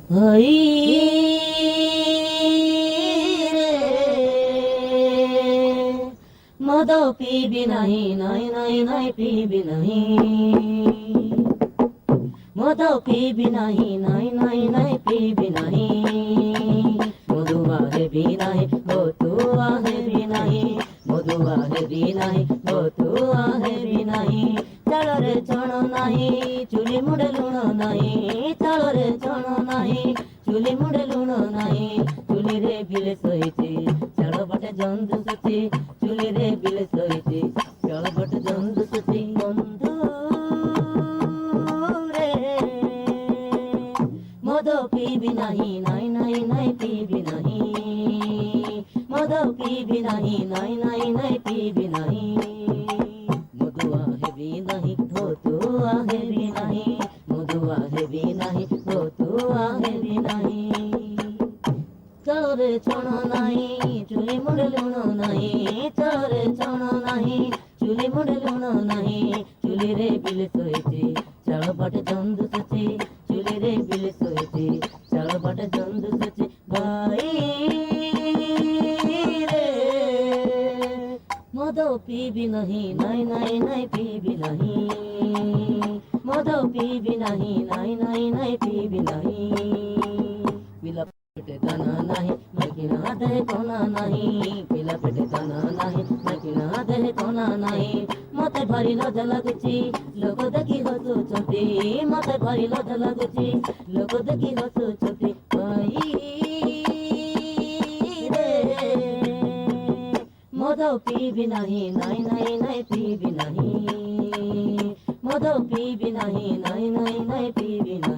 হই রে মদ পিবি নাহি নাই নাই নাই পিবি নাহি মদ পিবি নাহি নাই নাই নাই পিবি নাহি মধুয়া হেবি নাহি ভতুয়া হেবি নাহি মধুয়া হেবি নাহি ভতুয়া হেবি নাহি চাଳରେ ଚଣ ନାହିଁ ଚୁଲି ମୁଣ୍ଡେ ଲୁଣ ନାହିଁ ଚାଳରେ ଚଣ ନାହିଁ ଚୁଲି ମୁଣ୍ଡେ ଲୁଣ ନାହିଁ ଚୁଲିରେ ବିଲେ ଶୋଇଛି ଚାଳ ପଟେ ଜନ୍ତୁ ଶୋଚି ଚୁଲିରେ ବିଲେ ଶୋଇଛି ଚାଳ ପଟେ ଜନ୍ତୁ ଶୋଚି ବନ୍ଧୁ ରେ ମଦ ପିବି ନାହିଁ ନାଇଁ ନାଇଁ ନାଇଁ ପିବି ନାହିଁ ମଦ ପିବି ନାହିଁ ନାଇଁ ନାଇଁ ନାଇଁ ପିବି ନାହିଁ ମଧୁଆ ହେବି ନାହିଁ ଭତୁଆ ହେବି ନାହିଁ ମଧୁଆ ହେବି ନାହିଁ ଭତୁଆ ହେବି ନାହିଁ ଚାଳରେ ଛଣ ନାହିଁ ଚୁଲି ମୁଣ୍ଡେ ଲୁଣ ନାହିଁ ଚାଳରେ ଛଣ ନାହିଁ ଚୁଲି ମୁଣ୍ଡେ ଲୁଣ ନାହିଁ ଚୁଲିରେ ବିଲେ ଶୋଇଛି ଚାଳ ପଟେ ଜନ୍ତୁ ଶୋଚି ଚୁଲିରେ ବିଲେ ଶୋଇଛି ଚାଳ ପଟେ ଜନ୍ତୁ ଶୋଚି ଭାଇ ରେ ମଦ ପିବି ନାହିଁ ନାଇଁ ନାଇଁ ନାଇଁ ପିବି ନାହିଁ ମଦ ପିବି ନାହିଁ ନାଇଁ ନାଇଁ ନାଇଁ ପିବି ନାହିଁ ପିଲା পেটে দানা নাহি মাইকিনা দেহে কোনা নাহি পিলা পেটে দানা নাহি মাইকিনা দেহে কোনা নাহি মতে ভারি লজ্জা লাগুଛି লোক দেখি ହସୁଛନ୍ତି ମତେ ଭାରି ଲଜ୍ଜା ଲାଗୁଛି ଲୋକ ଦେଖି ହସୁଛନ୍ତି ଭାଇ ରେ ମଦ ପିବି ନାହିଁ ନାଇଁ ନାଇଁ ନାଇଁ ପିବି ନାହିଁ ମଦ ପିବି ନାହିଁ ନାଇଁ ନାଇଁ ନାଇଁ ପିବି ନାହିଁ